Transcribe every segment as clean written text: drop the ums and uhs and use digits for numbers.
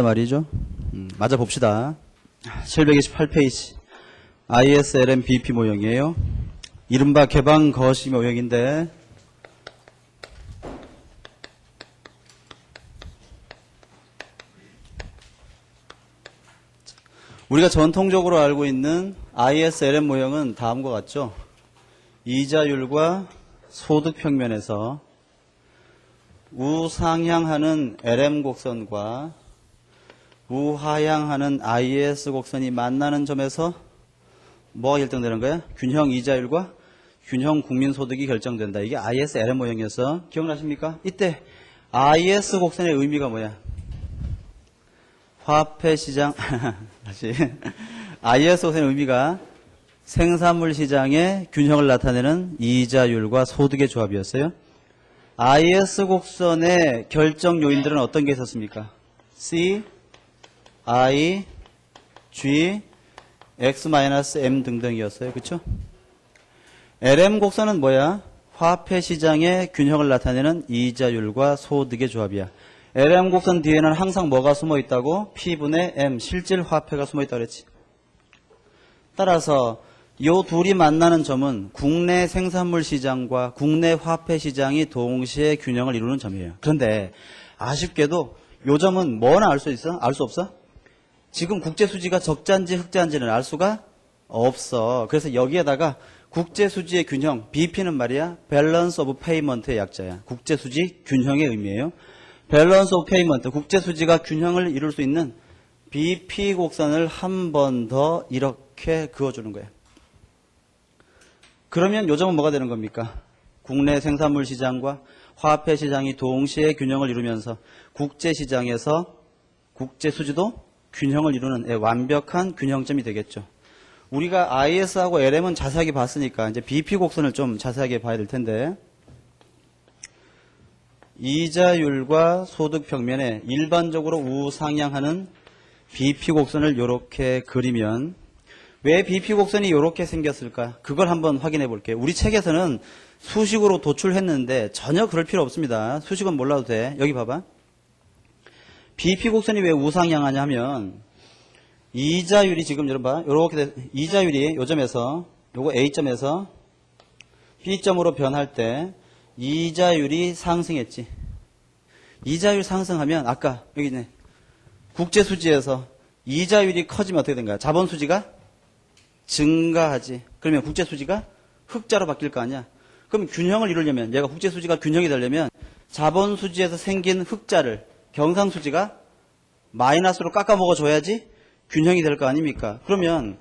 말이죠. 맞아 봅시다. 728페이지 ISLM BP 모형이에요. 이른바 개방 거시 모형인데 우리가 전통적으로 알고 있는 ISLM 모형은 다음과 같죠. 이자율과 소득 평면에서 우상향하는 LM 곡선과 우하향하는 IS 곡선이 만나는 점에서 뭐가 결정되는 거야? 균형 이자율과 균형 국민소득이 결정된다. 이게 ISLM 모형이어서 기억나십니까? 이때 IS 곡선의 의미가 뭐야? 화폐시장 다시 IS 곡선의 의미가 생산물 시장의 균형을 나타내는 이자율과 소득의 조합이었어요. IS 곡선의 결정 요인들은 어떤 게 있었습니까? C, I, G, X-M 등등이었어요. 그렇죠? LM 곡선은 뭐야? 화폐 시장의 균형을 나타내는 이자율과 소득의 조합이야. LM 곡선 뒤에는 항상 뭐가 숨어 있다고? P분의 M, 실질 화폐가 숨어 있다고 그랬지. 따라서 이 둘이 만나는 점은 국내 생산물 시장과 국내 화폐 시장이 동시에 균형을 이루는 점이에요. 그런데 아쉽게도 이 점은 뭐나 알 수 있어? 알 수 없어? 지금 국제수지가 적자인지 흑자인지는 알 수가 없어. 그래서 여기에다가 국제수지의 균형, BP는 말이야 Balance of Payment의 약자야. 국제수지 균형의 의미예요. Balance of Payment, 국제수지가 균형을 이룰 수 있는 BP 곡선을 한 번 더 이렇게 그어주는 거야. 그러면 요 점은 뭐가 되는 겁니까? 국내 생산물 시장과 화폐 시장이 동시에 균형을 이루면서 국제시장에서 국제수지도 균형을 이루는 완벽한 균형점이 되겠죠. 우리가 IS하고 LM은 자세하게 봤으니까 이제 BP 곡선을 좀 자세하게 봐야 될 텐데 이자율과 소득 평면에 일반적으로 우상향하는 BP 곡선을 이렇게 그리면 왜 BP 곡선이 이렇게 생겼을까? 그걸 한번 확인해 볼게요. 우리 책에서는 수식으로 도출했는데 전혀 그럴 필요 없습니다. 수식은 몰라도 돼. 여기 봐봐. BP 곡선이 왜 우상향하냐 하면 이자율이 지금 여러분 봐. 이렇게 이자율이 요 점에서 요거 A점에서 B점으로 변할 때 이자율이 상승했지. 이자율 상승하면 아까 여기 있네. 국제수지에서 이자율이 커지면 어떻게 된가요? 자본수지가 증가하지. 그러면 국제수지가 흑자로 바뀔 거 아니야. 그럼 균형을 이루려면 얘가 국제수지가 균형이 되려면 자본수지에서 생긴 흑자를 경상수지가 마이너스로 깎아먹어줘야지 균형이 될 거 아닙니까? 그러면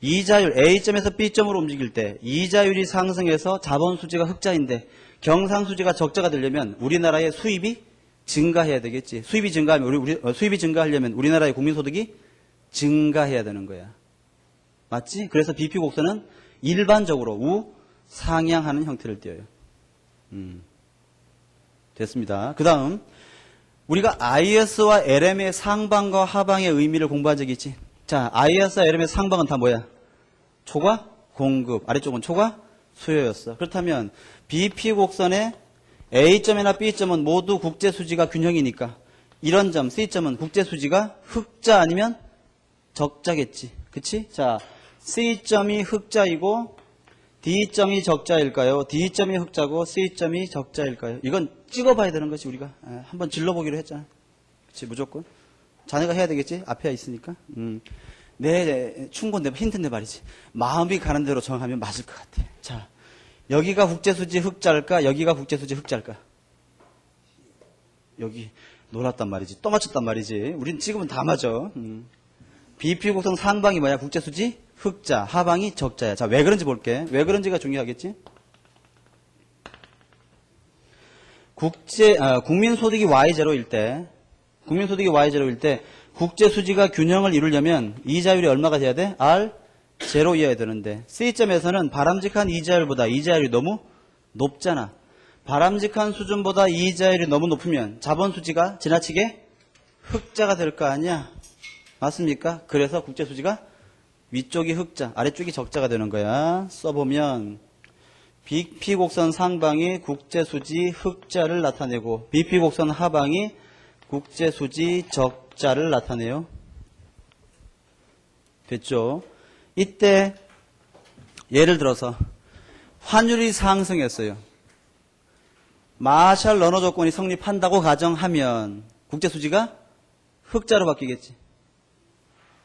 이자율 A점에서 B점으로 움직일 때 이자율이 상승해서 자본수지가 흑자인데 경상수지가 적자가 되려면 우리나라의 수입이 증가해야 되겠지. 수입이 증가하면 수입이 증가하려면 우리나라의 국민소득이 증가해야 되는 거야. 맞지? 그래서 BP 곡선은 일반적으로 우상향하는 형태를 띄어요. 됐습니다. 그 다음 우리가 IS와 LM의 상방과 하방의 의미를 공부한 적이 있지. 자, IS와 LM의 상방은 다 뭐야? 초과 공급, 아래쪽은 초과 수요였어. 그렇다면 BP 곡선의 A점이나 B점은 모두 국제수지가 균형이니까 이런 점, C점은 국제수지가 흑자 아니면 적자겠지. 그치? 자, C점이 흑자이고 D점이 적자일까요? D점이 흑자고 C점이 적자일까요? 이건 찍어봐야 되는 거지 우리가. 한번 질러보기로 했잖아. 그치? 무조건. 자네가 해야 되겠지? 앞에 있으니까. 네, 충고인데 힌트인데 말이지. 마음이 가는 대로 정하면 맞을 것 같아. 자, 여기가 국제수지 흑자일까? 여기가 국제수지 흑자일까? 여기 놀았단 말이지. 또 맞췄단 말이지. 우린 지금은 다 맞아. BP 곡선 상방이 뭐야? 국제수지 흑자, 하방이 적자야. 자, 왜 그런지 볼게. 왜 그런지가 중요하겠지? 국민소득이 Y0일 때, 국제수지가 균형을 이루려면 이자율이 얼마가 돼야 돼? R0이어야 되는데, C점에서는 바람직한 이자율보다 이자율이 너무 높잖아. 바람직한 수준보다 이자율이 너무 높으면 자본수지가 지나치게 흑자가 될 거 아니야? 맞습니까? 그래서 국제수지가 위쪽이 흑자, 아래쪽이 적자가 되는 거야. 써보면 BP 곡선 상방이 국제수지 흑자를 나타내고 BP 곡선 하방이 국제수지 흑자를 나타내요. 됐죠? 이때 예를 들어서 환율이 상승했어요. 마샬 러너 조건이 성립한다고 가정하면 국제수지가 흑자로 바뀌겠지.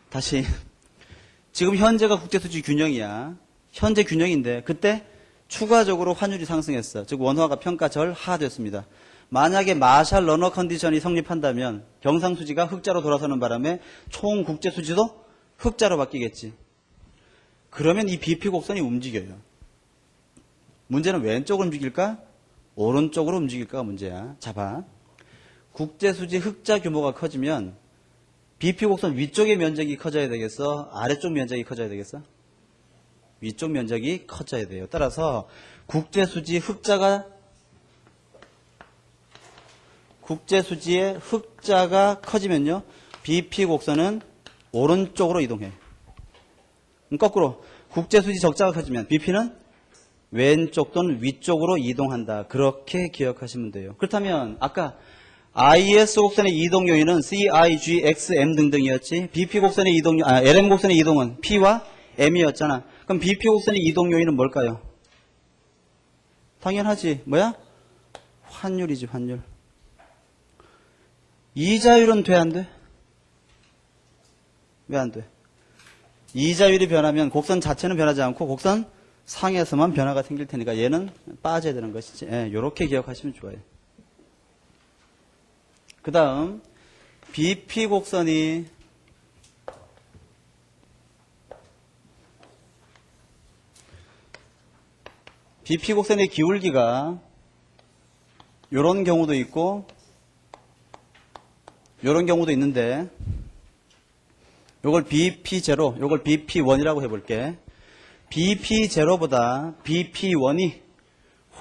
다시 지금 현재가 국제수지 균형이야. 현재 균형인데 그때 추가적으로 환율이 상승했어. 즉 원화가 평가절하됐습니다. 만약에 마샬 러너 컨디션이 성립한다면 경상수지가 흑자로 돌아서는 바람에 총 국제수지도 흑자로 바뀌겠지. 그러면 이 BP 곡선이 움직여요. 문제는 왼쪽으로 움직일까? 오른쪽으로 움직일까가 문제야. 자 봐. 국제수지 흑자 규모가 커지면 BP 곡선 위쪽의 면적이 커져야 되겠어? 아래쪽 면적이 커져야 되겠어? 위쪽 면적이 커져야 돼요. 따라서 국제수지의 흑자가 커지면요. BP 곡선은 오른쪽으로 이동해. 거꾸로 국제수지 적자가 커지면 BP는 왼쪽 또는 위쪽으로 이동한다. 그렇게 기억하시면 돼요. 그렇다면 아까 IS 곡선의 이동 요인은 C, I, G, X, M 등등이었지. BP 곡선의 LM 곡선의 이동은 P와 M이었잖아. 그럼 BP 곡선의 이동 요인은 뭘까요? 당연하지. 뭐야? 환율이지, 환율. 이자율은 돼, 안 돼? 왜 안 돼? 이자율이 변하면 곡선 자체는 변하지 않고 곡선 상에서만 변화가 생길 테니까 얘는 빠져야 되는 것이지. 이렇게 기억하시면 좋아요. 그 다음 BP 곡선의 기울기가 요런 경우도 있고 요런 경우도 있는데 요걸 BP0, 요걸 BP1이라고 해볼게. BP0보다 BP1이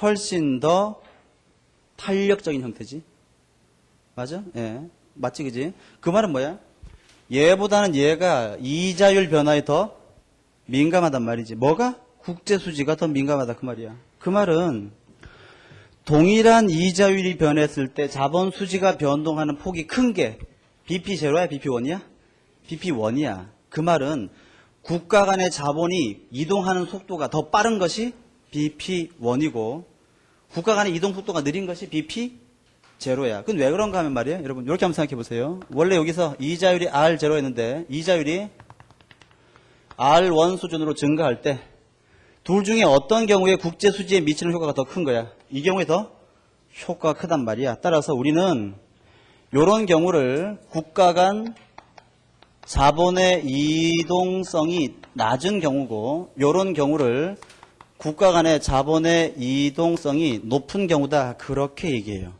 훨씬 더 탄력적인 형태지. 맞아? 예. 맞지, 그지? 그 말은 뭐야? 얘보다는 얘가 이자율 변화에 더 민감하단 말이지. 뭐가? 국제수지가 더 민감하다. 그 말이야. 그 말은 동일한 이자율이 변했을 때 자본수지가 변동하는 폭이 큰 게 BP0야? BP1이야? BP1이야. 그 말은 국가 간의 자본이 이동하는 속도가 더 빠른 것이 BP1이고 국가 간의 이동 속도가 느린 것이 BP0야. 그건 왜 그런가 하면 말이에요. 여러분 이렇게 한번 생각해 보세요. 원래 여기서 이자율이 R0였는데 이자율이 R1 수준으로 증가할 때 둘 중에 어떤 경우에 국제수지에 미치는 효과가 더 큰 거야? 이 경우에 더 효과가 크단 말이야. 따라서 우리는 이런 경우를 국가 간 자본의 이동성이 낮은 경우고 이런 경우를 국가 간의 자본의 이동성이 높은 경우다. 그렇게 얘기해요.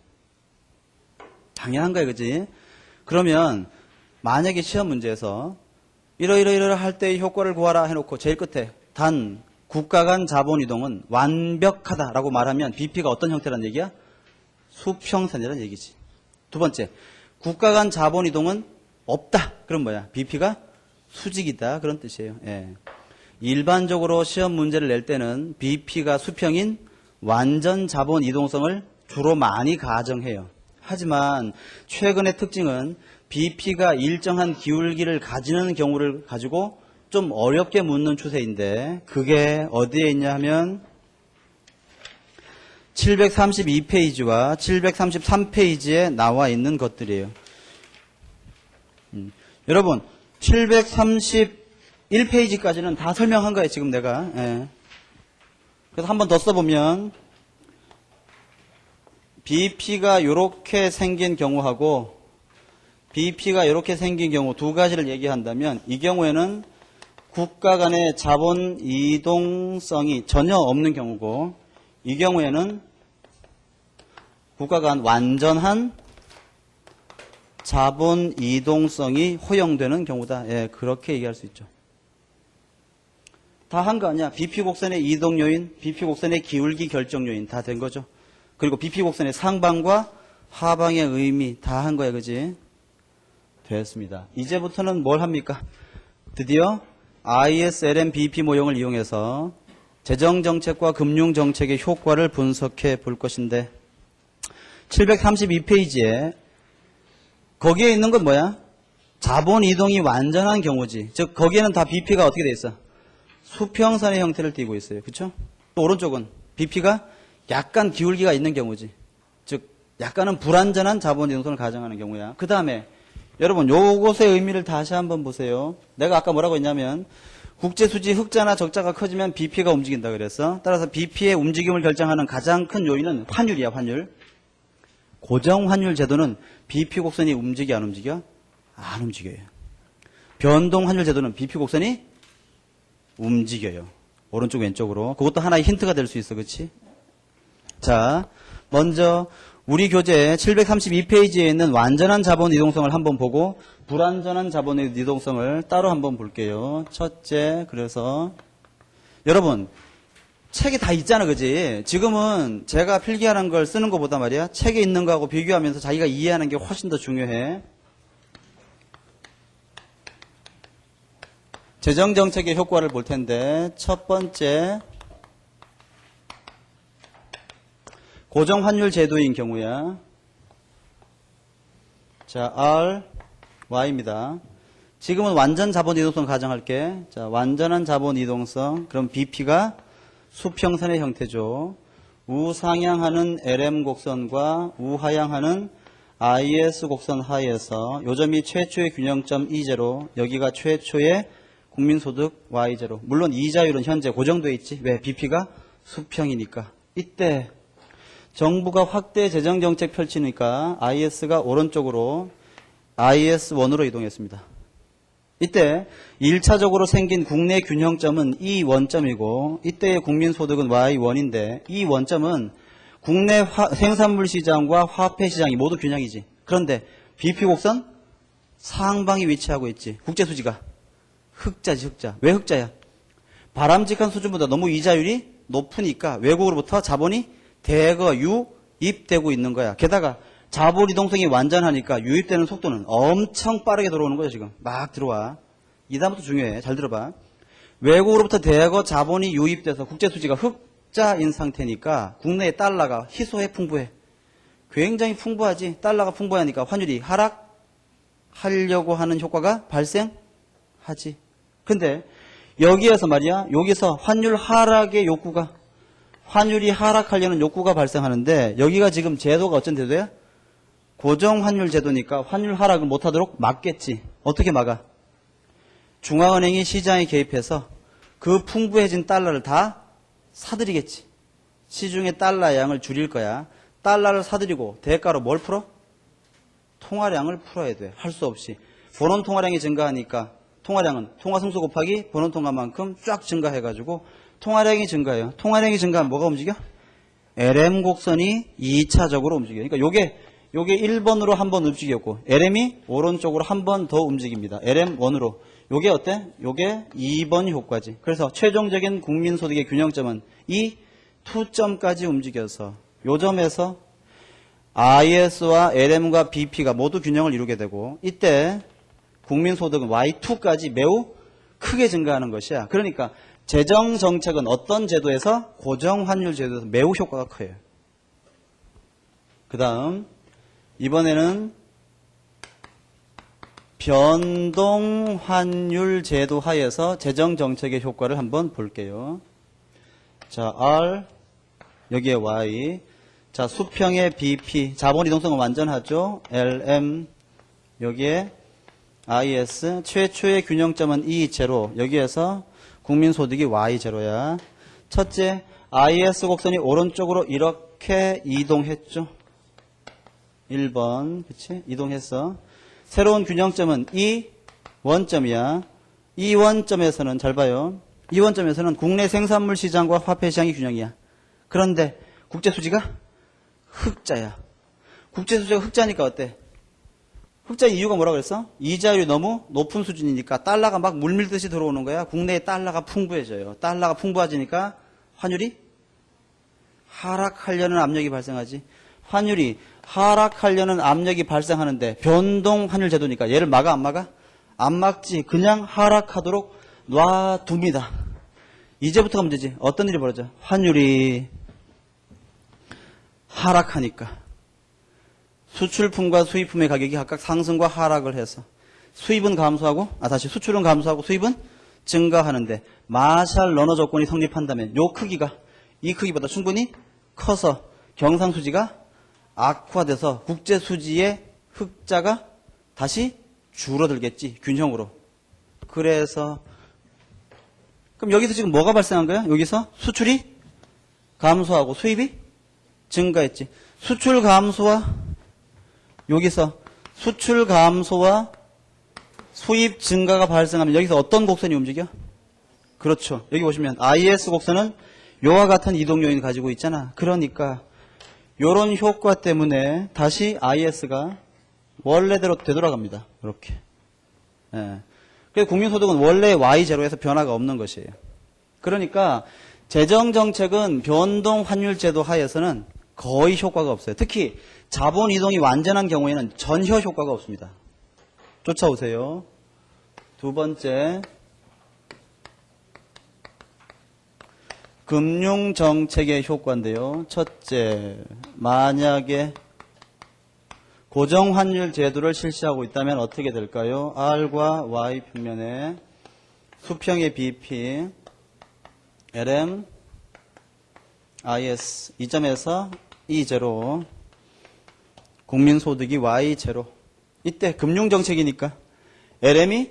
당연한 거야, 그지? 그러면 만약에 시험 문제에서 이러이러 할 때의 효과를 구하라 해놓고 제일 끝에 단 국가 간 자본 이동은 완벽하다라고 말하면 BP가 어떤 형태란 얘기야? 수평선이라는 얘기지. 두 번째, 국가 간 자본 이동은 없다. 그럼 뭐야? BP가 수직이다. 그런 뜻이에요. 예. 일반적으로 시험 문제를 낼 때는 BP가 수평인 완전 자본 이동성을 주로 많이 가정해요. 하지만 최근의 특징은 BP가 일정한 기울기를 가지는 경우를 가지고 좀 어렵게 묻는 추세인데 그게 어디에 있냐 하면 732페이지와 733페이지에 나와 있는 것들이에요. 여러분 731페이지까지는 다 설명한 거예요. 지금 내가. 예. 그래서 한 번 더 써보면 BP가 이렇게 생긴 경우하고 BP가 이렇게 생긴 경우 두 가지를 얘기한다면 이 경우에는 국가 간의 자본 이동성이 전혀 없는 경우고 이 경우에는 국가 간 완전한 자본 이동성이 허용되는 경우다. 예, 그렇게 얘기할 수 있죠. 다 한 거 아니야. BP 곡선의 이동 요인, BP 곡선의 기울기 결정 요인 다 된 거죠. 그리고 BP 곡선의 상방과 하방의 의미 다 한 거야, 그지? 됐습니다. 이제부터는 뭘 합니까? 드디어 ISLM BP 모형을 이용해서 재정정책과 금융정책의 효과를 분석해 볼 것인데 732페이지에 거기에 있는 건 뭐야? 자본 이동이 완전한 경우지. 즉 거기에는 다 BP가 어떻게 돼 있어? 수평선의 형태를 띠고 있어요. 그렇죠? 또 오른쪽은 BP가 약간 기울기가 있는 경우지. 즉 약간은 불완전한 자본 이동성을 가정하는 경우야. 그 다음에 여러분 요것의 의미를 다시 한번 보세요. 내가 아까 뭐라고 했냐면 국제수지 흑자나 적자가 커지면 BP가 움직인다 그랬어. 따라서 BP의 움직임을 결정하는 가장 큰 요인은 환율이야. 환율. 고정환율 제도는 BP 곡선이 움직여 안 움직여? 안 움직여요. 변동환율 제도는 BP 곡선이 움직여요. 오른쪽 왼쪽으로. 그것도 하나의 힌트가 될 수 있어. 그렇지? 자, 먼저 우리 교재 732페이지에 있는 완전한 자본 이동성을 한번 보고 불완전한 자본 이동성을 따로 한번 볼게요. 첫째, 그래서 여러분 책에 다 있잖아. 그지? 지금은 제가 필기하는 걸 쓰는 것보다 말이야 책에 있는 거하고 비교하면서 자기가 이해하는 게 훨씬 더 중요해. 재정정책의 효과를 볼 텐데 첫 번째 고정환율 제도인 경우야. 자, R, Y입니다. 지금은 완전 자본 이동성 가정할게. 자, 완전한 자본 이동성. 그럼 BP가 수평선의 형태죠. 우상향하는 LM 곡선과 우하향하는 IS 곡선 하에서 요점이 최초의 균형점 E0, 여기가 최초의 국민소득 Y0. 물론 이자율은 현재 고정되어 있지. 왜? BP가 수평이니까. 이때 정부가 확대 재정정책 펼치니까 IS가 오른쪽으로 IS1으로 이동했습니다. 이때 1차적으로 생긴 국내 균형점은 이 원점이고 이때의 국민소득은 Y1인데 이 원점은 국내 생산물 시장과 화폐 시장이 모두 균형이지. 그런데 BP 곡선 상방에 위치하고 있지. 국제수지가 흑자지. 흑자. 왜 흑자야? 바람직한 수준보다 너무 이자율이 높으니까 외국으로부터 자본이 대거 유입되고 있는 거야. 게다가 자본 이동성이 완전하니까 유입되는 속도는 엄청 빠르게 들어오는 거죠. 지금 막 들어와. 이 다음부터 중요해. 잘 들어봐. 외국으로부터 대거 자본이 유입돼서 국제수지가 흑자인 상태니까 국내의 달러가 희소해 풍부해. 굉장히 풍부하지. 달러가 풍부하니까 환율이 하락하려고 하는 효과가 발생하지. 근데 여기에서 말이야. 여기서 환율 하락의 욕구가 환율이 하락하려는 욕구가 발생하는데 여기가 지금 제도가 어쩐 제도야? 고정환율 제도니까 환율 하락을 못하도록 막겠지. 어떻게 막아? 중앙은행이 시장에 개입해서 그 풍부해진 달러를 다 사들이겠지. 시중의 달러 양을 줄일 거야. 달러를 사들이고 대가로 뭘 풀어? 통화량을 풀어야 돼. 할 수 없이. 본원 통화량이 증가하니까 통화량은 통화승수 곱하기 본원 통화만큼 쫙 증가해가지고 통화량이 증가해요. 통화량이 증가하면 뭐가 움직여? LM 곡선이 2차적으로 움직여요. 그러니까 요게 1번으로 한 번 움직였고 LM이 오른쪽으로 한 번 더 움직입니다. LM1으로. 요게 어때? 요게 2번 효과지. 그래서 최종적인 국민소득의 균형점은 이 투점까지 움직여서 요 점에서 IS와 LM과 BP가 모두 균형을 이루게 되고 이때 국민소득은 Y2까지 매우 크게 증가하는 것이야. 그러니까 재정정책은 어떤 제도에서? 고정환율 제도에서 매우 효과가 커요. 그 다음 이번에는 변동환율 제도 하에서 재정정책의 효과를 한번 볼게요. 자, R, 여기에 Y. 자, 수평의 BP, 자본 이동성은 완전하죠. LM, 여기에 IS, 최초의 균형점은 E0, 여기에서 국민소득이 Y0야. 첫째, IS 곡선이 오른쪽으로 이렇게 이동했죠. 1번, 그치? 이동했어. 새로운 균형점은 이 원점이야. 이 원점에서는, 잘 봐요. 이 원점에서는 국내 생산물 시장과 화폐 시장이 균형이야. 그런데 국제수지가 흑자야. 국제수지가 흑자니까 어때? 흑자의 이유가 뭐라고 그랬어? 이자율이 너무 높은 수준이니까 달러가 막 물밀듯이 들어오는 거야. 국내에 달러가 풍부해져요. 달러가 풍부해지니까 환율이 하락하려는 압력이 발생하지. 환율이 하락하려는 압력이 발생하는데 변동 환율 제도니까 얘를 막아 안 막아? 안 막지. 그냥 하락하도록 놔둡니다. 이제부터가 문제지. 어떤 일이 벌어져? 환율이 하락하니까 수출품과 수입품의 가격이 각각 상승과 하락을 해서 수입은 감소하고, 다시 수출은 감소하고 수입은 증가하는데, 마샬 러너 조건이 성립한다면 요 크기가 이 크기보다 충분히 커서 경상수지가 악화돼서 국제수지의 흑자가 다시 줄어들겠지, 균형으로. 그래서 그럼 여기서 지금 뭐가 발생한 거야? 여기서 수출이 감소하고 수입이 증가했지. 수출 감소와 여기서 수출 감소와 수입 증가가 발생하면 여기서 어떤 곡선이 움직여? 그렇죠. 여기 보시면 IS 곡선은 요와 같은 이동 요인을 가지고 있잖아. 그러니까 요런 효과 때문에 다시 IS가 원래대로 되돌아갑니다. 이렇게. 예. 그래서 국민소득은 원래 Y0에서 변화가 없는 것이에요. 그러니까 재정정책은 변동 환율 제도 하에서는 거의 효과가 없어요. 특히 자본 이동이 완전한 경우에는 전혀 효과가 없습니다. 쫓아오세요. 두 번째, 금융정책의 효과인데요. 첫째, 만약에 고정환율 제도를 실시하고 있다면 어떻게 될까요? R과 Y 평면에 수평의 BP, LM, IS 이 점에서 E0, 국민소득이 Y0. 이때 금융정책이니까 LM이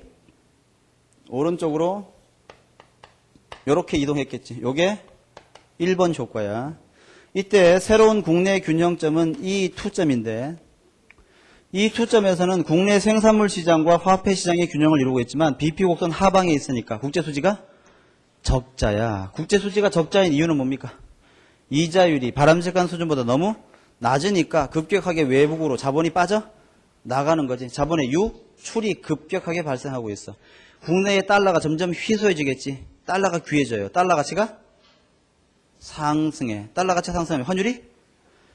오른쪽으로 이렇게 이동했겠지. 요게 1번 효과야. 이때 새로운 국내 균형점은 이 투점인데 이 투점에서는 국내 생산물 시장과 화폐 시장의 균형을 이루고 있지만 BP 곡선 하방에 있으니까 국제수지가 적자야. 국제수지가 적자인 이유는 뭡니까? 이자율이 바람직한 수준보다 너무 낮으니까 급격하게 외국으로 자본이 빠져 나가는 거지. 자본의 유출이 급격하게 발생하고 있어. 국내의 달러가 점점 희소해지겠지. 달러가 귀해져요. 달러 가치가 상승해. 달러 가치가 상승하면 환율이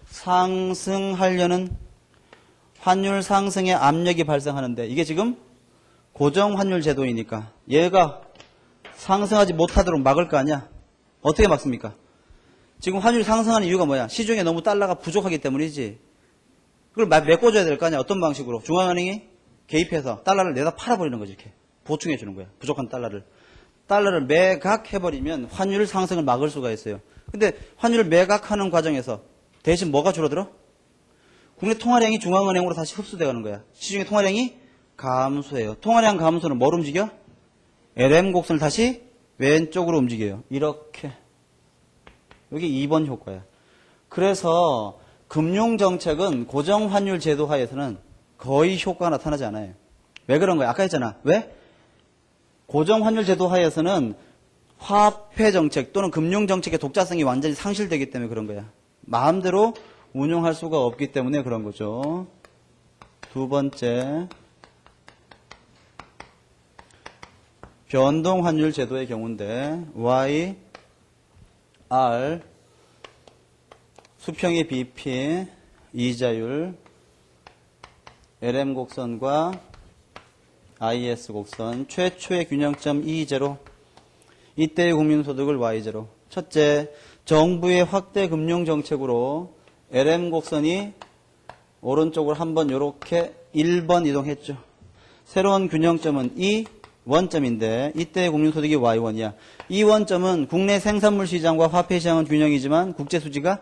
상승하려는 환율 상승의 압력이 발생하는데 이게 지금 고정환율 제도이니까 얘가 상승하지 못하도록 막을 거 아니야. 어떻게 막습니까? 지금 환율이 상승하는 이유가 뭐야? 시중에 너무 달러가 부족하기 때문이지. 그걸 메꿔줘야 될 거 아니야. 어떤 방식으로? 중앙은행이 개입해서 달러를 내다 팔아버리는 거지. 이렇게 보충해 주는 거야. 부족한 달러를 매각해버리면 환율 상승을 막을 수가 있어요. 근데 환율을 매각하는 과정에서 대신 뭐가 줄어들어? 국내 통화량이 중앙은행으로 다시 흡수되는 거야. 시중의 통화량이 감소해요. 통화량 감소는 뭘 움직여? LM 곡선을 다시 왼쪽으로 움직여요. 이렇게. 여기 2번 효과야. 그래서 금융정책은 고정환율 제도 하에서는 거의 효과가 나타나지 않아요. 왜 그런 거야? 아까 했잖아. 왜? 고정환율 제도 하에서는 화폐정책 또는 금융정책의 독자성이 완전히 상실되기 때문에 그런 거야. 마음대로 운용할 수가 없기 때문에 그런 거죠. 두 번째, 변동환율 제도의 경우인데 Y, R, 수평의 BP, 이자율, LM 곡선과 IS 곡선, 최초의 균형점 E0, 이때의 국민소득을 Y0. 첫째, 정부의 확대 금융정책으로 LM 곡선이 오른쪽으로 한번 이렇게 1번 이동했죠. 새로운 균형점은 이 원점인데 이때의 국민소득이 Y1이야. 이 원점은 국내 생산물 시장과 화폐 시장은 균형이지만 국제수지가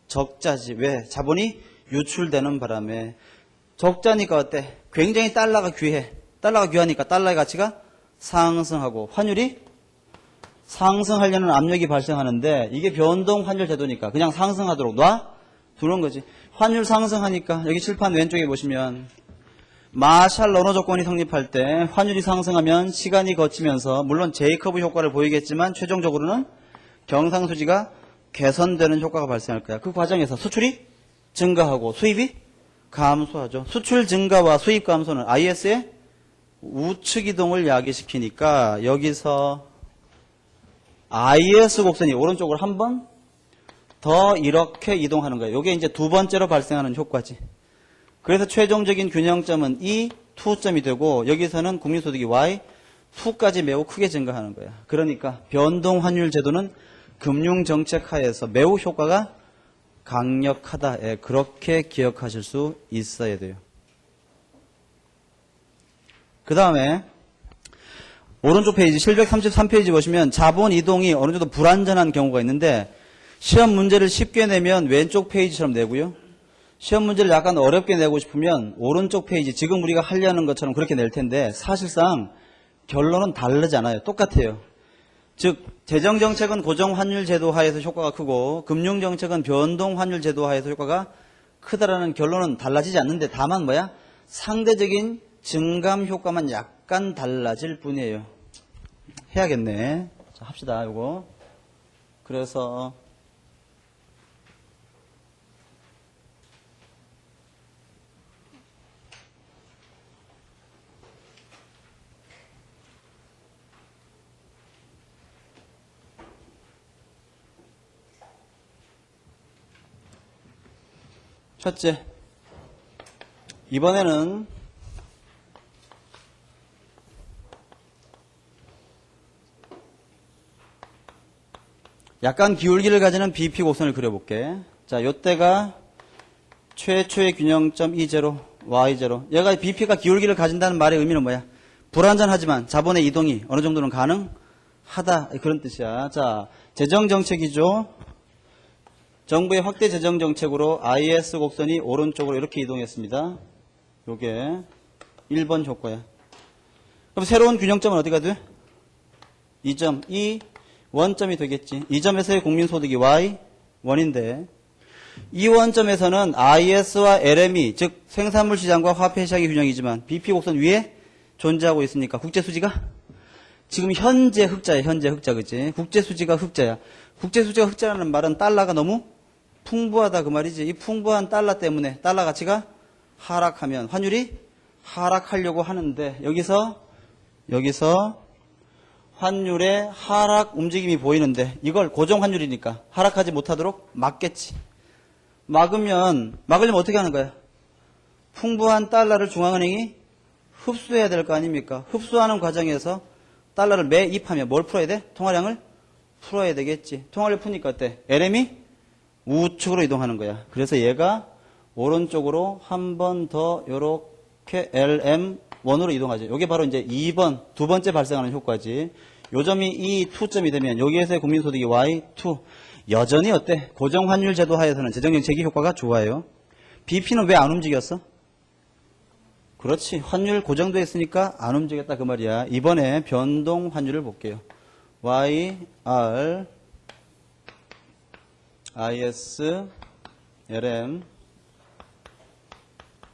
적자지. 왜? 자본이 유출되는 바람에. 적자니까 어때? 굉장히 달러가 귀해. 달러가 귀하니까 달러의 가치가 상승하고 환율이 상승하려는 압력이 발생하는데 이게 변동 환율 제도니까 그냥 상승하도록 놔두는 거지. 환율 상승하니까 여기 칠판 왼쪽에 보시면 마샬 러너 조건이 성립할 때 환율이 상승하면 시간이 거치면서 물론 제이커브 효과를 보이겠지만 최종적으로는 경상수지가 개선되는 효과가 발생할 거야. 그 과정에서 수출이 증가하고 수입이 감소하죠. 수출 증가와 수입 감소는 IS의 우측 이동을 야기시키니까 여기서 IS 곡선이 오른쪽으로 한 번 더 이렇게 이동하는 거예요. 이게 이제 두 번째로 발생하는 효과지. 그래서 최종적인 균형점은 E2점이 되고 여기서는 국민소득이 Y2까지 매우 크게 증가하는 거야. 그러니까 변동환율 제도는 금융정책 하에서 매우 효과가 강력하다. 예, 그렇게 기억하실 수 있어야 돼요. 그 다음에 오른쪽 페이지 733페이지 보시면 자본 이동이 어느 정도 불완전한 경우가 있는데 시험 문제를 쉽게 내면 왼쪽 페이지처럼 내고요. 시험 문제를 약간 어렵게 내고 싶으면 오른쪽 페이지 지금 우리가 하려는 것처럼 그렇게 낼 텐데 사실상 결론은 다르지 않아요. 똑같아요. 즉 재정정책은 고정환율 제도 하에서 효과가 크고 금융정책은 변동환율 제도 하에서 효과가 크다라는 결론은 달라지지 않는데 다만 뭐야? 상대적인 증감 효과만 약간 달라질 뿐이에요. 해야겠네. 자, 합시다. 요거. 그래서 첫째, 이번에는 약간 기울기를 가지는 BP 곡선을 그려볼게. 자, 요때가 최초의 균형점 E0, Y0. 얘가 BP가 기울기를 가진다는 말의 의미는 뭐야? 불완전하지만 자본의 이동이 어느 정도는 가능하다. 그런 뜻이야. 자, 재정정책이죠. 정부의 확대 재정정책으로 IS 곡선이 오른쪽으로 이렇게 이동했습니다. 요게 1번 효과야. 그럼 새로운 균형점은 어디가 돼? 2점, 이 원점이 되겠지. 이 점에서의 국민소득이 Y1인데 이 원점에서는 IS와 LM이 즉 생산물 시장과 화폐 시장의 균형이지만 BP 곡선 위에 존재하고 있으니까 국제수지가 지금 현재 흑자야. 현재 흑자 그치? 국제수지가 흑자야. 국제수지가 흑자라는 말은 달러가 너무 풍부하다 그 말이지. 이 풍부한 달러 때문에 달러 가치가 하락하면 환율이 하락하려고 하는데 여기서 환율의 하락 움직임이 보이는데 이걸 고정환율이니까 하락하지 못하도록 막겠지. 막으려면 어떻게 하는 거야? 풍부한 달러를 중앙은행이 흡수해야 될 거 아닙니까? 흡수하는 과정에서 달러를 매입하면 뭘 풀어야 돼? 통화량을 풀어야 되겠지. 통화를 푸니까 어때? LM이 우측으로 이동하는 거야. 그래서 얘가 오른쪽으로 한 번 더 요렇게 LM1으로 이동하죠. 이게 바로 이제 2번, 두 번째 발생하는 효과지. 요 점이 E2점이 되면 여기에서의 국민소득이 Y2. 여전히 어때? 고정환율 제도 하에서는 재정정책이 효과가 좋아요. BP는 왜 안 움직였어? 그렇지. 환율 고정돼 있으니까 안 움직였다 그 말이야. 이번에 변동환율을 볼게요. YR IS, LM,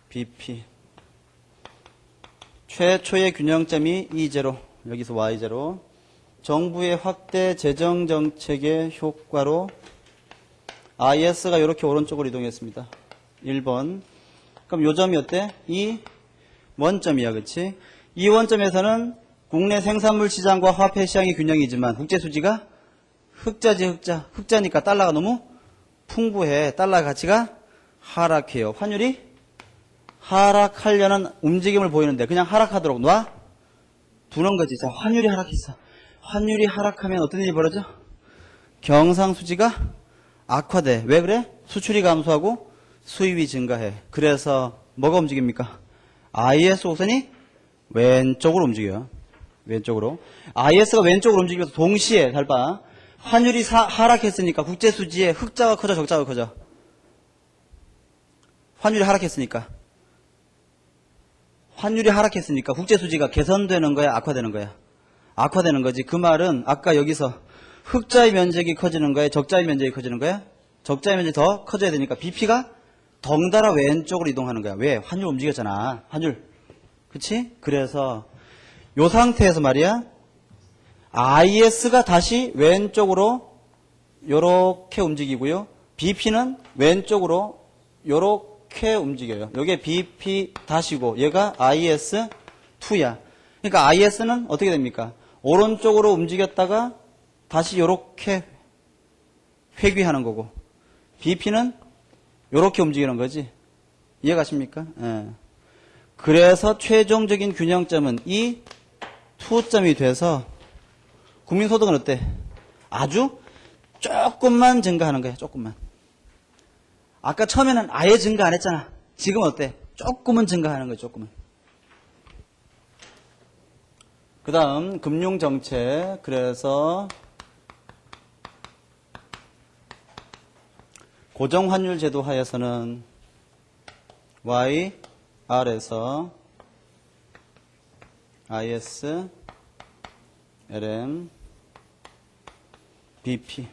BP. 최초의 균형점이 E0, 여기서 Y0. 정부의 확대 재정정책의 효과로 IS가 이렇게 오른쪽으로 이동했습니다. 1번. 그럼 요 점이 어때? 이 원점이야, 그치? 이 원점에서는 국내 생산물 시장과 화폐 시장의 균형이지만 국제수지가 흑자지, 흑자. 흑자니까 달러가 너무 풍부해. 달러 가치가 하락해요. 환율이 하락하려는 움직임을 보이는데 그냥 하락하도록 놔두는 거지. 자, 환율이 하락했어. 환율이 하락하면 어떤 일이 벌어져? 경상수지가 악화돼. 왜 그래? 수출이 감소하고 수입이 증가해. 그래서 뭐가 움직입니까? IS 곡선이 왼쪽으로 움직여요. 왼쪽으로. IS가 왼쪽으로 움직이면서 동시에 잘 봐. 환율이 하락했으니까 국제수지에 흑자가 커져 적자가 커져? 환율이 하락했으니까 국제수지가 개선되는 거야 악화되는 거야? 악화되는 거지. 그 말은 아까 여기서 흑자의 면적이 커지는 거야 적자의 면적이 커지는 거야? 적자의 면적이 더 커져야 되니까 BP가 덩달아 왼쪽으로 이동하는 거야. 왜? 환율 움직였잖아. 환율. 그치? 그래서 요 상태에서 말이야 IS가 다시 왼쪽으로 요렇게 움직이고요. BP는 왼쪽으로 요렇게 움직여요. 요게 BP 다시고 얘가 IS2야. 그러니까 IS는 어떻게 됩니까? 오른쪽으로 움직였다가 다시 요렇게 회귀하는 거고 BP는 요렇게 움직이는 거지. 이해가십니까? 예. 그래서 최종적인 균형점은 이 2점이 돼서 국민소득은 어때? 아주 조금만 증가하는 거야. 조금만. 아까 처음에는 아예 증가 안 했잖아. 지금 어때? 조금은 증가하는 거야. 조금은. 그 다음 금융정책. 그래서 고정환율 제도 하에서는 YR에서 IS, LM, BP.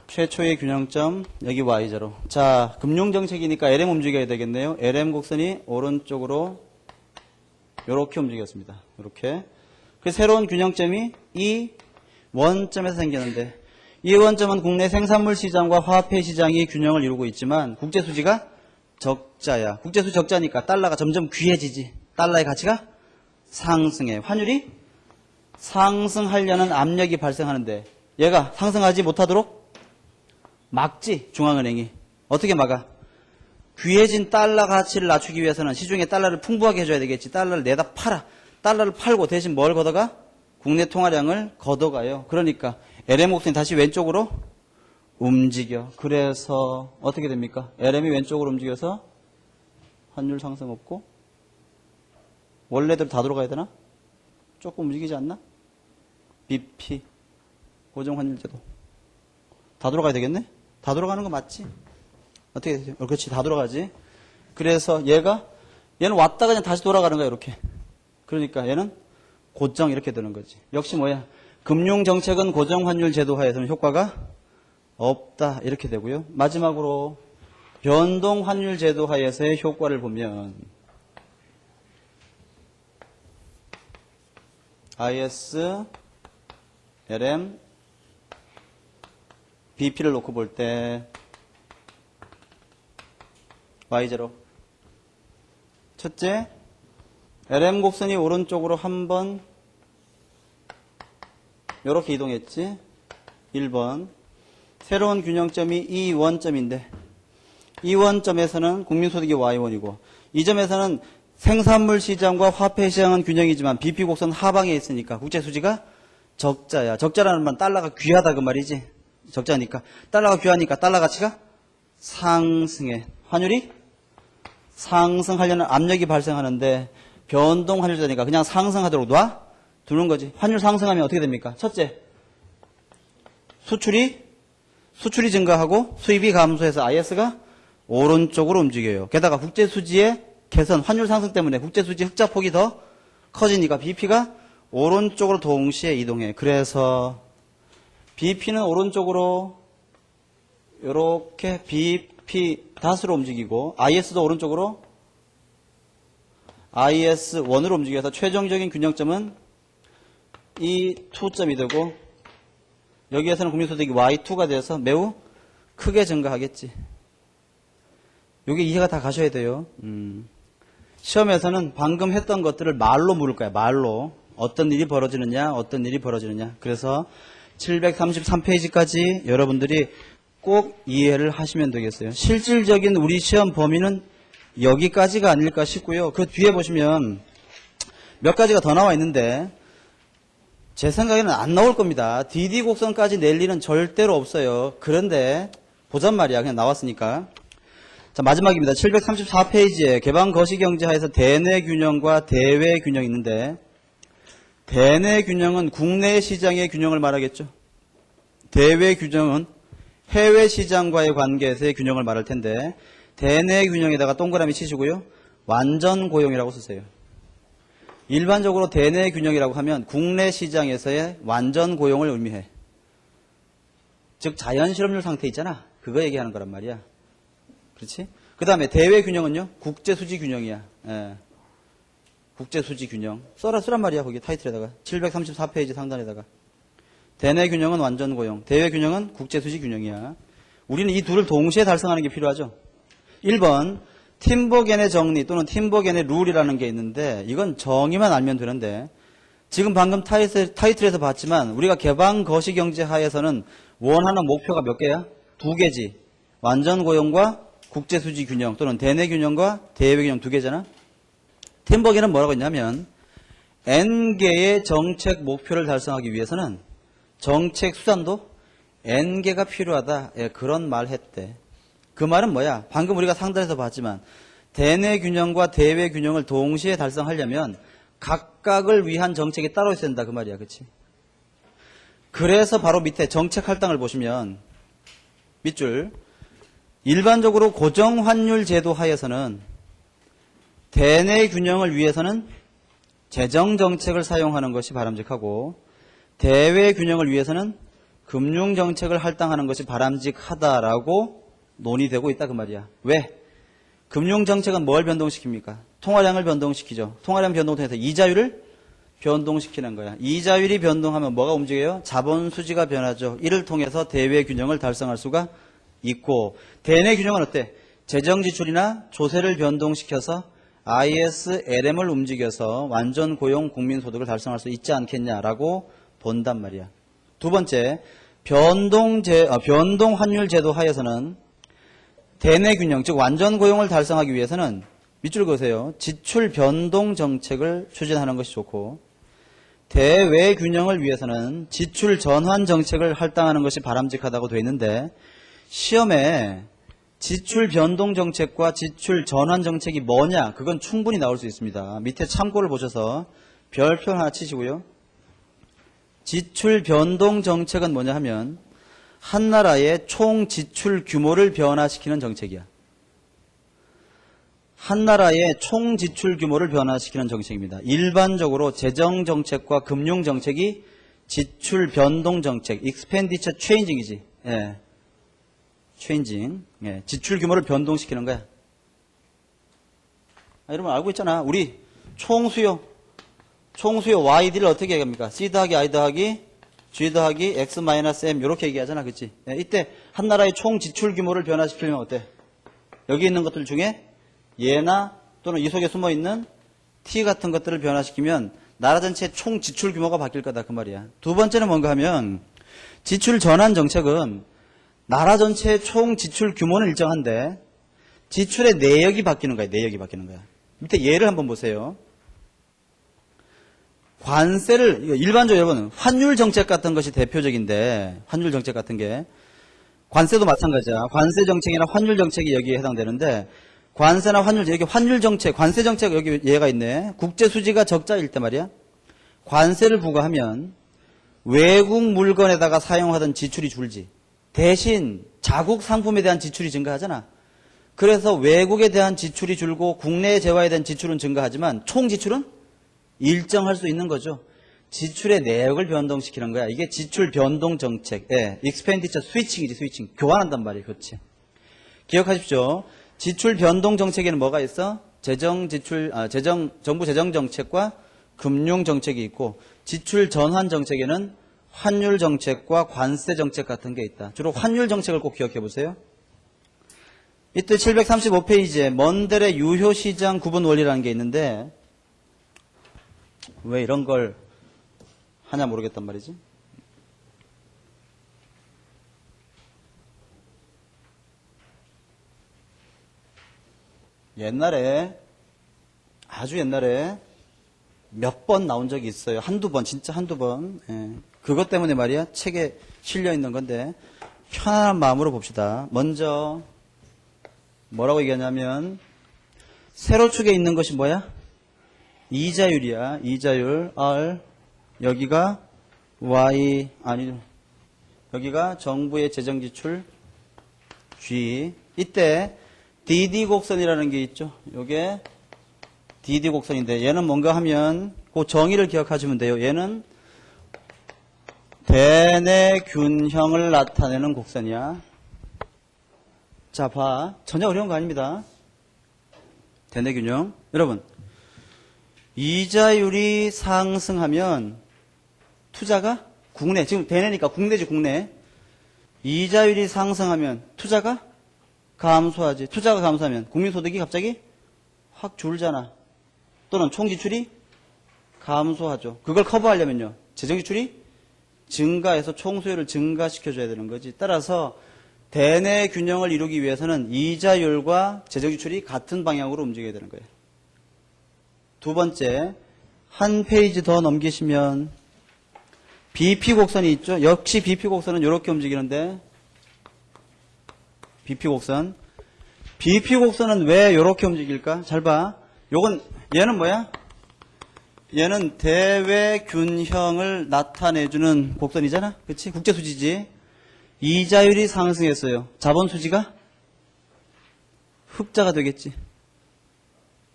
최초의 균형점, 여기 Y0. 자, 금융정책이니까 LM 움직여야 되겠네요. LM 곡선이 오른쪽으로 이렇게 움직였습니다. 이렇게. 그 새로운 균형점이 이 원점에서 생겼는데, 이 원점은 국내 생산물 시장과 화폐 시장이 균형을 이루고 있지만 국제수지가 적자야. 국제수지 적자니까 달러가 점점 귀해지지. 달러의 가치가 상승해. 환율이 상승하려는 압력이 발생하는데 얘가 상승하지 못하도록 막지. 중앙은행이. 어떻게 막아? 귀해진 달러 가치를 낮추기 위해서는 시중에 달러를 풍부하게 해줘야 되겠지. 달러를 내다 팔아. 달러를 팔고 대신 뭘 걷어가? 국내 통화량을 걷어가요. 그러니까 LM 곡선이 다시 왼쪽으로 움직여. 그래서 어떻게 됩니까? LM이 왼쪽으로 움직여서 환율 상승 없고 원래대로 다 돌아가야 되나? 조금 움직이지 않나? BP 고정환율제도 다 돌아가야 되겠네? 다 돌아가는 거 맞지? 어떻게 되죠? 그렇지, 다 돌아가지. 그래서 얘는 왔다가 그냥 다시 돌아가는 거야, 이렇게. 그러니까 얘는 고정 이렇게 되는 거지. 역시 뭐야? 금융정책은 고정환율 제도 하에서는 효과가 없다 이렇게 되고요. 마지막으로 변동환율 제도 하에서의 효과를 보면 IS, LM, BP를 놓고 볼 때 Y0. 첫째, LM 곡선이 오른쪽으로 한번 이렇게 이동했지. 1번. 새로운 균형점이 이 원점인데 이 원점에서는 국민소득이 Y1이고 이 점에서는 생산물 시장과 화폐 시장은 균형이지만 BP 곡선 하방에 있으니까 국제수지가 적자야. 적자라는 말은 달러가 귀하다 그 말이지. 적자니까. 달러가 귀하니까 달러 가치가 상승해. 환율이 상승하려는 압력이 발생하는데 변동 환율제니까 그냥 상승하도록 놔두는 거지. 환율 상승하면 어떻게 됩니까? 첫째, 수출이 증가하고 수입이 감소해서 IS가 오른쪽으로 움직여요. 게다가 국제수지의 개선, 환율 상승 때문에 국제수지 흑자폭이 더 커지니까 BP가 오른쪽으로 동시에 이동해. 그래서 BP는 오른쪽으로 이렇게 BP 닷으로 움직이고 IS도 오른쪽으로 IS1으로 움직여서 최종적인 균형점은 이 2점이 되고 여기에서는 국민소득이 Y2가 돼서 매우 크게 증가하겠지. 이게 이해가 다 가셔야 돼요. 시험에서는 방금 했던 것들을 말로 물을 거야. 말로. 어떤 일이 벌어지느냐, 어떤 일이 벌어지느냐. 그래서 733페이지까지 여러분들이 꼭 이해를 하시면 되겠어요. 실질적인 우리 시험 범위는 여기까지가 아닐까 싶고요. 그 뒤에 보시면 몇 가지가 더 나와 있는데 제 생각에는 안 나올 겁니다. DD 곡선까지 낼 일은 절대로 없어요. 그런데 보잔 말이야. 그냥 나왔으니까. 자, 마지막입니다. 734페이지에 개방 거시경제하에서 대내 균형과 대외 균형이 있는데 대내 균형은 국내 시장의 균형을 말하겠죠. 대외 균형은 해외 시장과의 관계에서의 균형을 말할 텐데 대내 균형에다가 동그라미 치시고요. 완전 고용이라고 쓰세요. 일반적으로 대내 균형이라고 하면 국내 시장에서의 완전 고용을 의미해. 즉 자연 실업률 상태 있잖아. 그거 얘기하는 거란 말이야. 그렇지? 그 다음에 대외 균형은요. 국제수지 균형이야. 예. 국제수지 균형. 쓰란 말이야. 거기 타이틀에다가. 734페이지 상단에다가. 대내 균형은 완전 고용. 대외 균형은 국제수지 균형이야. 우리는 이 둘을 동시에 달성하는 게 필요하죠. 1번 팀버겐의 정리 또는 팀버겐의 룰이라는 게 있는데 이건 정의만 알면 되는데 지금 방금 타이틀에서 봤지만 우리가 개방 거시경제 하에서는 원하는 목표가 몇 개야? 2개지. 완전 고용과 국제수지 균형 또는 대내 균형과 대외 균형 2개잖아. 팀버겐은 뭐라고 했냐면 N개의 정책 목표를 달성하기 위해서는 정책 수단도 N개가 필요하다. 예, 그런 말 했대. 그 말은 뭐야? 방금 우리가 상단에서 봤지만 대내 균형과 대외 균형을 동시에 달성하려면 각각을 위한 정책이 따로 있어야 된다 그 말이야. 그치? 그래서 바로 밑에 정책 할당을 보시면 밑줄 일반적으로 고정환율 제도 하에서는 대내 균형을 위해서는 재정정책을 사용하는 것이 바람직하고 대외 균형을 위해서는 금융정책을 할당하는 것이 바람직하다라고 논의되고 있다 그 말이야. 왜? 금융정책은 뭘 변동시킵니까? 통화량을 변동시키죠. 통화량 변동 통해서 이자율을 변동시키는 거야. 이자율이 변동하면 뭐가 움직여요? 자본 수지가 변하죠. 이를 통해서 대외 균형을 달성할 수가 있고 대내 균형은 어때? 재정 지출이나 조세를 변동시켜서 ISLM을 움직여서 완전 고용 국민소득을 달성할 수 있지 않겠냐라고 본단 말이야. 두 번째, 변동 환율 제도 하에서는 대내 균형, 즉 완전 고용을 달성하기 위해서는 밑줄 그으세요. 지출 변동 정책을 추진하는 것이 좋고 대외 균형을 위해서는 지출 전환 정책을 할당하는 것이 바람직하다고 되어 있는데 시험에 지출 변동 정책과 지출 전환 정책이 뭐냐? 그건 충분히 나올 수 있습니다. 밑에 참고를 보셔서 별표 하나 치시고요. 지출 변동 정책은 뭐냐 하면 한 나라의 총 지출 규모를 변화시키는 정책이야. 한 나라의 총 지출 규모를 변화시키는 정책입니다. 일반적으로 재정 정책과 금융 정책이 지출 변동 정책, expenditure changing이지. 예. 체인징, 예, 지출 규모를 변동시키는 거야. 여러분 알고 있잖아. 우리 총수요 YD를 어떻게 얘기합니까? C 더하기 I 더하기 G 더하기 X 마이너스 M 이렇게 얘기하잖아. 그치? 예, 이때 한 나라의 총 지출 규모를 변화시키려면 어때? 여기 있는 것들 중에 예나 또는 이 속에 숨어있는 T 같은 것들을 변화시키면 나라 전체의 총 지출 규모가 바뀔 거다 그 말이야. 두 번째는 뭔가 하면 지출 전환 정책은 나라 전체의 총 지출 규모는 일정한데 지출의 내역이 바뀌는 거야. 내역이 바뀌는 거야. 밑에 예를 한번 보세요. 관세를 일반적으로 여러분 환율 정책 같은 것이 대표적인데 환율 정책 같은 게 관세도 마찬가지야. 관세 정책이나 환율 정책이 여기에 해당되는데 관세나 환율 여기 환율 정책, 관세 정책 여기 예가 있네. 국제 수지가 적자일 때 말이야. 관세를 부과하면 외국 물건에다가 사용하던 지출이 줄지. 대신 자국 상품에 대한 지출이 증가하잖아. 그래서 외국에 대한 지출이 줄고 국내 재화에 대한 지출은 증가하지만 총 지출은 일정할 수 있는 거죠. 지출의 내역을 변동시키는 거야. 이게 지출 변동 정책. 예, expenditure switching이지, 스위칭. 교환한단 말이에요. 그렇지. 기억하십시오. 지출 변동 정책에는 뭐가 있어? 정부 재정 정책과 금융 정책이 있고 지출 전환 정책에는 환율 정책과 관세 정책 같은 게 있다. 주로 환율 정책을 꼭 기억해 보세요. 이때 735페이지에 먼델의 유효시장 구분 원리라는 게 있는데 왜 이런 걸 하냐 모르겠단 말이지. 옛날에 아주 옛날에 몇 번 나온 적이 있어요. 한두 번, 진짜 한두 번. 예. 그것 때문에 말이야 책에 실려 있는 건데 편안한 마음으로 봅시다. 먼저 뭐라고 얘기하냐면 세로축에 있는 것이 뭐야? 이자율이야. 이자율 R 여기가 Y 아니 여기가 정부의 재정지출 G. 이때 DD 곡선이라는 게 있죠. 요게 DD 곡선인데 얘는 뭔가 하면 그 정의를 기억하시면 돼요. 얘는 대내 균형을 나타내는 곡선이야. 자, 봐. 전혀 어려운 거 아닙니다. 대내 균형. 여러분, 이자율이 상승하면 투자가 국내, 지금 대내니까 국내지 국내. 이자율이 상승하면 투자가 감소하지. 투자가 감소하면 국민소득이 갑자기 확 줄잖아. 또는 총지출이 감소하죠. 그걸 커버하려면요. 재정지출이 증가해서 총수요를 증가시켜줘야 되는 거지. 따라서 대내 균형을 이루기 위해서는 이자율과 재정지출이 같은 방향으로 움직여야 되는 거예요. 두 번째, 한 페이지 더 넘기시면 BP 곡선이 있죠. 역시 BP 곡선은 이렇게 움직이는데 BP 곡선. BP 곡선은 왜 이렇게 움직일까? 잘 봐. 요건 얘는 뭐야? 얘는 대외균형을 나타내주는 곡선이잖아. 그치? 국제수지지. 이자율이 상승했어요. 자본수지가 흑자가 되겠지.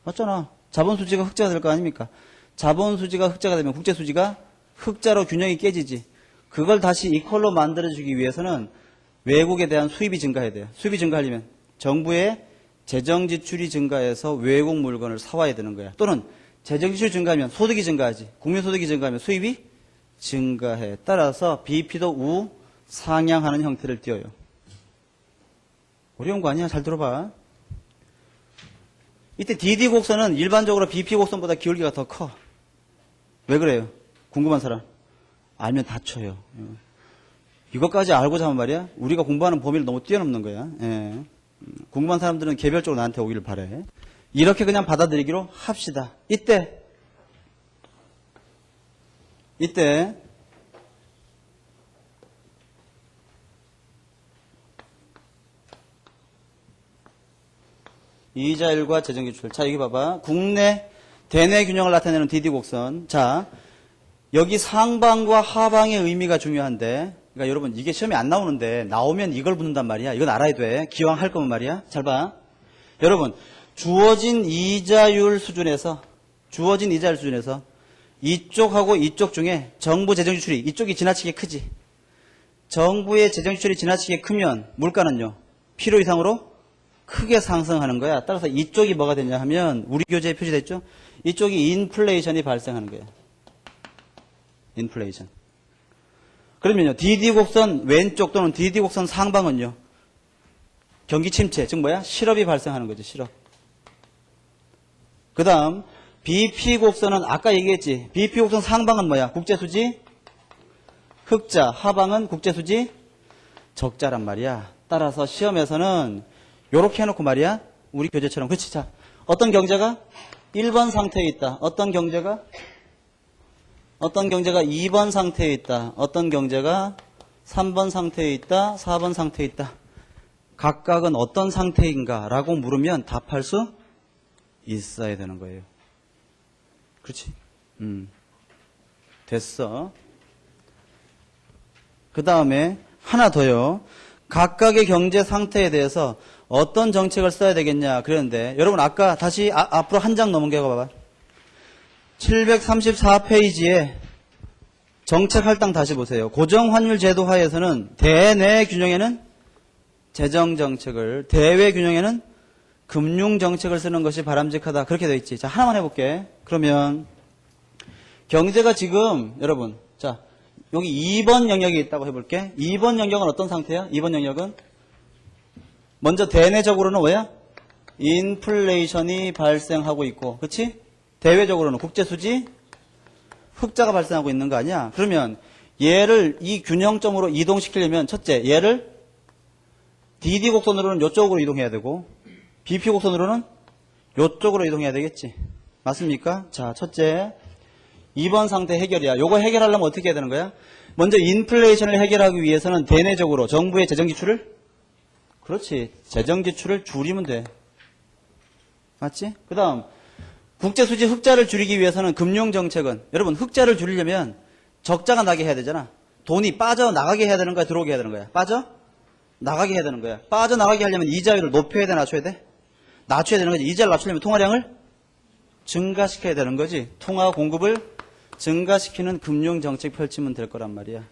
맞잖아. 자본수지가 흑자가 될 거 아닙니까? 자본수지가 흑자가 되면 국제수지가 흑자로 균형이 깨지지. 그걸 다시 이퀄로 만들어주기 위해서는 외국에 대한 수입이 증가해야 돼요. 수입이 증가하려면 정부의 재정지출이 증가해서 외국 물건을 사와야 되는 거야. 또는 재정지출이 증가하면 소득이 증가하지. 국민소득이 증가하면 수입이 증가해. 따라서 BP도 우상향하는 형태를 띄어요. 어려운 거 아니야? 잘 들어봐. 이때 DD 곡선은 일반적으로 BP 곡선보다 기울기가 더 커. 왜 그래요? 궁금한 사람. 알면 다쳐요. 이것까지 알고자 하면 말이야. 우리가 공부하는 범위를 너무 뛰어넘는 거야. 예. 궁금한 사람들은 개별적으로 나한테 오기를 바래. 이렇게 그냥 받아들이기로 합시다. 이때 이자율과 재정지출. 자, 여기 봐봐. 국내 대내 균형을 나타내는 DD 곡선. 자, 여기 상방과 하방의 의미가 중요한데, 그러니까 여러분 이게 시험에 안 나오는데 나오면 이걸 묻는단 말이야. 이건 알아야 돼. 기왕 할 거면 말이야. 잘 봐. 여러분 주어진 이자율 수준에서 이쪽하고 이쪽 중에 정부 재정지출이 이쪽이 지나치게 크지. 정부의 재정지출이 지나치게 크면 물가는요. 필요 이상으로 크게 상승하는 거야. 따라서 이쪽이 뭐가 되냐 하면 우리 교재에 표시됐죠? 이쪽이 인플레이션이 발생하는 거예요. 인플레이션. 그러면요. DD 곡선 왼쪽 또는 DD 곡선 상방은요. 경기 침체, 즉 뭐야? 실업이 발생하는 거죠. 실업. 그 다음 BP 곡선은 아까 얘기했지. BP 곡선 상방은 뭐야? 국제수지 흑자, 하방은 국제수지 적자란 말이야. 따라서 시험에서는 요렇게 해놓고 말이야. 우리 교재처럼. 그렇지. 자, 어떤 경제가 1번 상태에 있다. 어떤 경제가 2번 상태에 있다. 어떤 경제가 3번 상태에 있다. 4번 상태에 있다. 각각은 어떤 상태인가 라고 물으면 답할 수 있어야 되는 거예요. 그렇지? 됐어. 그 다음에 하나 더요. 각각의 경제 상태에 대해서 어떤 정책을 써야 되겠냐 그랬는데 여러분 아까 다시 앞으로 한 장 넘겨 봐봐. 734페이지에 정책 할당 다시 보세요. 고정환율 제도 하에서는 대내 균형에는 재정정책을, 대외 균형에는 금융정책을 쓰는 것이 바람직하다. 그렇게 되어 있지. 자, 하나만 해볼게. 그러면 경제가 지금 여러분 자 여기 2번 영역이 있다고 해볼게. 2번 영역은 어떤 상태야? 2번 영역은 먼저 대내적으로는 뭐야? 인플레이션이 발생하고 있고, 그렇지? 대외적으로는 국제수지 흑자가 발생하고 있는 거 아니야? 그러면 얘를 이 균형점으로 이동시키려면 첫째, 얘를 DD 곡선으로는 이쪽으로 이동해야 되고 BP 곡선으로는 이쪽으로 이동해야 되겠지. 맞습니까? 자, 첫째 2번 상태 해결이야. 요거 해결하려면 어떻게 해야 되는 거야? 먼저 인플레이션을 해결하기 위해서는 대내적으로 정부의 재정지출을 그렇지. 재정지출을 줄이면 돼. 맞지? 그 다음 국제수지 흑자를 줄이기 위해서는 금융정책은 여러분 흑자를 줄이려면 적자가 나게 해야 되잖아. 돈이 빠져나가게 해야 되는 거야? 들어오게 해야 되는 거야? 빠져나가게 해야 되는 거야. 빠져나가게 하려면 이자율을 높여야 돼? 낮춰야 돼? 낮춰야 되는 거지. 이자를 낮추려면 통화량을 증가시켜야 되는 거지. 통화 공급을 증가시키는 금융정책 펼치면 될 거란 말이야.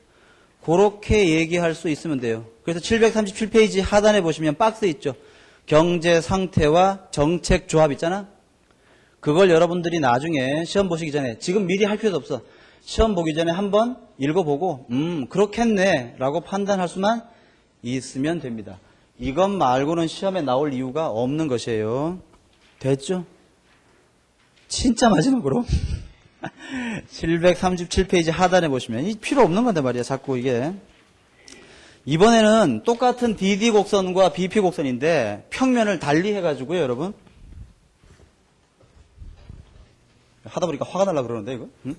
그렇게 얘기할 수 있으면 돼요. 그래서 737페이지 하단에 보시면 박스 있죠. 경제 상태와 정책 조합 있잖아. 그걸 여러분들이 나중에 시험 보시기 전에 지금 미리 할 필요도 없어. 시험 보기 전에 한번 읽어보고 그렇겠네 라고 판단할 수만 있으면 됩니다. 이것 말고는 시험에 나올 이유가 없는 것이에요. 됐죠? 진짜 마지막으로 737페이지 하단에 보시면 이 필요 없는 건데 말이야. 자꾸 이게 이번에는 똑같은 DD 곡선과 BP 곡선인데 평면을 달리 해가지고요. 여러분 하다 보니까 화가 날라 그러는데 이거 응?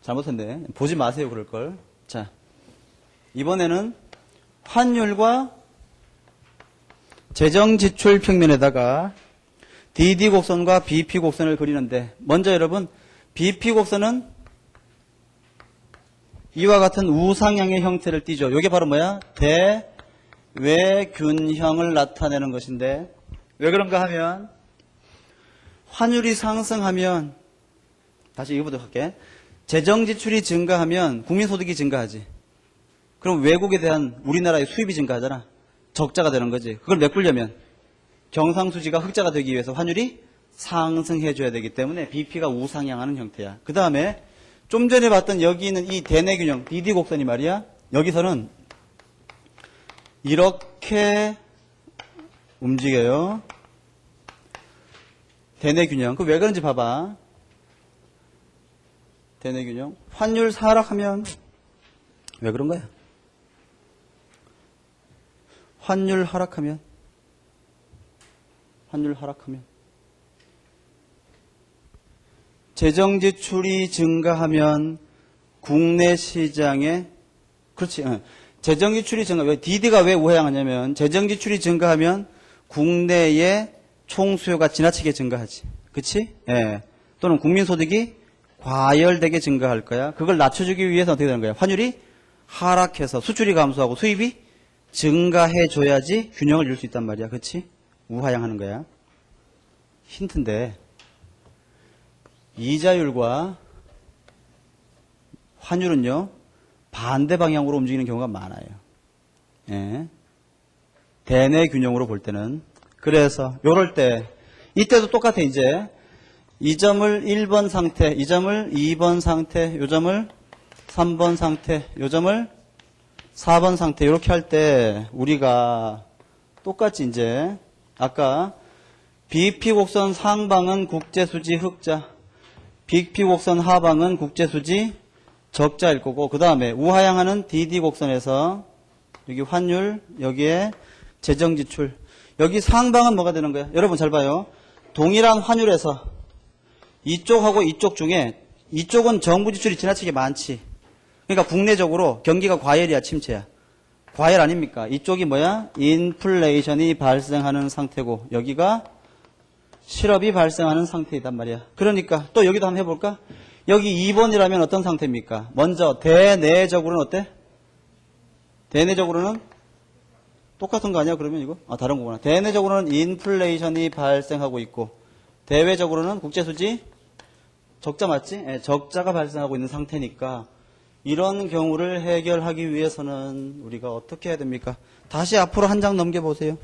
잘못했네. 보지 마세요. 그럴걸. 자, 이번에는 환율과 재정지출 평면에다가 DD 곡선과 BP 곡선을 그리는데 먼저 여러분 BP 곡선은 이와 같은 우상향의 형태를 띠죠. 이게 바로 뭐야? 대외균형을 나타내는 것인데 왜 그런가 하면 환율이 상승하면 다시 이거부터 할게. 재정지출이 증가하면 국민소득이 증가하지. 그럼 외국에 대한 우리나라의 수입이 증가하잖아. 적자가 되는 거지. 그걸 메꾸려면 경상수지가 흑자가 되기 위해서 환율이 상승해줘야 되기 때문에 BP가 우상향하는 형태야. 그 다음에 좀 전에 봤던 여기 있는 이 대내균형 DD 곡선이 말이야. 여기서는 이렇게 움직여요. 대내균형. 그 왜 그런지 봐봐. 대내균형. 환율 하락하면 왜 그런 거야? 환율 하락하면 재정지출이 증가하면 국내 시장에 그렇지. 재정지출이 증가. 왜 DD가 왜 우하향하냐면 재정지출이 증가하면 국내의 총수요가 지나치게 증가하지. 그치? 예. 또는 국민소득이 과열되게 증가할 거야. 그걸 낮춰주기 위해서 어떻게 되는 거야? 환율이 하락해서 수출이 감소하고 수입이 증가해줘야지 균형을 이룰 수 있단 말이야. 그치? 우하향하는 거야. 힌트인데 이자율과 환율은요 반대 방향으로 움직이는 경우가 많아요. 예. 대내 균형으로 볼 때는. 그래서 요럴 때 이때도 똑같아. 이제 이 점을 1번 상태, 이 점을 2번 상태, 요 점을 3번 상태, 요 점을 4번 상태 이렇게 할 때 우리가 똑같이 이제 아까 BP 곡선 상방은 국제수지 흑자, BP 곡선 하방은 국제수지 적자일 거고 그 다음에 우하향하는 DD 곡선에서 여기 환율, 여기에 재정지출, 여기 상방은 뭐가 되는 거야? 여러분 잘 봐요. 동일한 환율에서 이쪽하고 이쪽 중에 이쪽은 정부 지출이 지나치게 많지. 그러니까 국내적으로 경기가 과열이야, 침체야. 과열 아닙니까? 이쪽이 뭐야? 인플레이션이 발생하는 상태고 여기가 실업이 발생하는 상태이단 말이야. 그러니까 또 여기도 한번 해볼까? 여기 2번이라면 어떤 상태입니까? 먼저 대내적으로는 어때? 대내적으로는 똑같은 거 아니야? 그러면 이거? 아, 다른 거구나. 대내적으로는 인플레이션이 발생하고 있고 대외적으로는 국제수지 적자 맞지? 네, 적자가 발생하고 있는 상태니까 이런 경우를 해결하기 위해서는 우리가 어떻게 해야 됩니까? 다시 앞으로 한 장 넘겨보세요.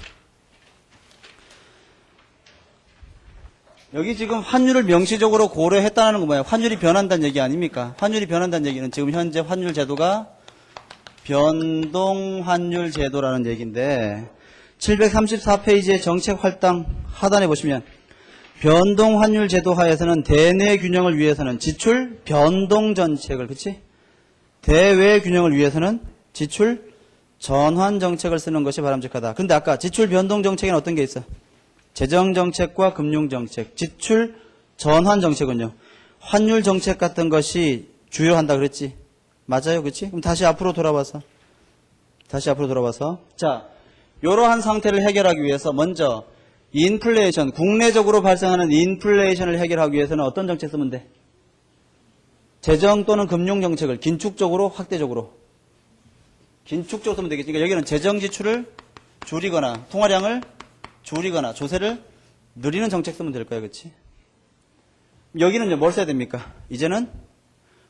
여기 지금 환율을 명시적으로 고려했다는 건 뭐예요? 환율이 변한다는 얘기 아닙니까? 환율이 변한다는 얘기는 지금 현재 환율 제도가 변동환율 제도라는 얘기인데 734페이지의 정책활당 하단에 보시면 변동환율 제도 하에서는 대내 균형을 위해서는 지출 변동 정책을, 그치? 대외 균형을 위해서는 지출 전환 정책을 쓰는 것이 바람직하다. 근데 아까 지출 변동 정책에는 어떤 게 있어? 재정 정책과 금융 정책, 지출 전환 정책은요. 환율 정책 같은 것이 주요한다 그랬지? 맞아요, 그렇지? 그럼 다시 앞으로 돌아와서 자, 이러한 상태를 해결하기 위해서 먼저 인플레이션, 국내적으로 발생하는 인플레이션을 해결하기 위해서는 어떤 정책 쓰면 돼? 재정 또는 금융 정책을 긴축적으로, 확대적으로. 긴축적으로 쓰면 되겠지. 그러니까 여기는 재정 지출을 줄이거나 통화량을 줄이거나 조세를 늘리는 정책 쓰면 될 거야, 그렇지? 여기는 뭘 써야 됩니까? 이제는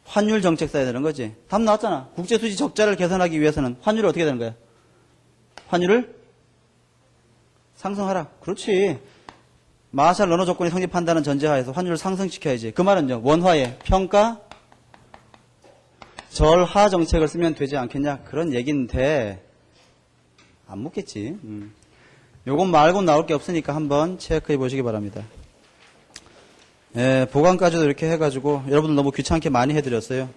환율 정책 써야 되는 거지. 답 나왔잖아. 국제수지 적자를 개선하기 위해서는 환율이 어떻게 되는 거야? 환율을 상승하라. 그렇지. 마샬 언어 조건이 성립한다는 전제하에서 환율을 상승시켜야지. 그 말은요. 원화의 평가 절하 정책을 쓰면 되지 않겠냐. 그런 얘기인데 안 묻겠지. 요건 말고 나올 게 없으니까 한번 체크해 보시기 바랍니다. 예, 보강까지도 이렇게 해가지고 여러분들 너무 귀찮게 많이 해드렸어요.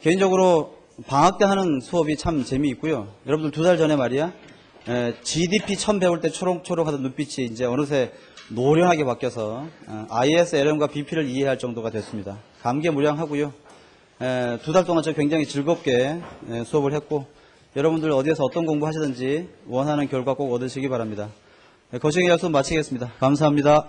개인적으로 방학 때 하는 수업이 참 재미있고요. 여러분들 2달 전에 말이야 GDP 처음 배울 때 초록초록 하던 눈빛이 이제 어느새 노련하게 바뀌어서 ISLM과 BP를 이해할 정도가 됐습니다. 감개무량하고요. 2달 동안 저 굉장히 즐겁게 수업을 했고 여러분들 어디에서 어떤 공부 하시든지 원하는 결과 꼭 얻으시기 바랍니다. 거시경 약속 마치겠습니다. 감사합니다.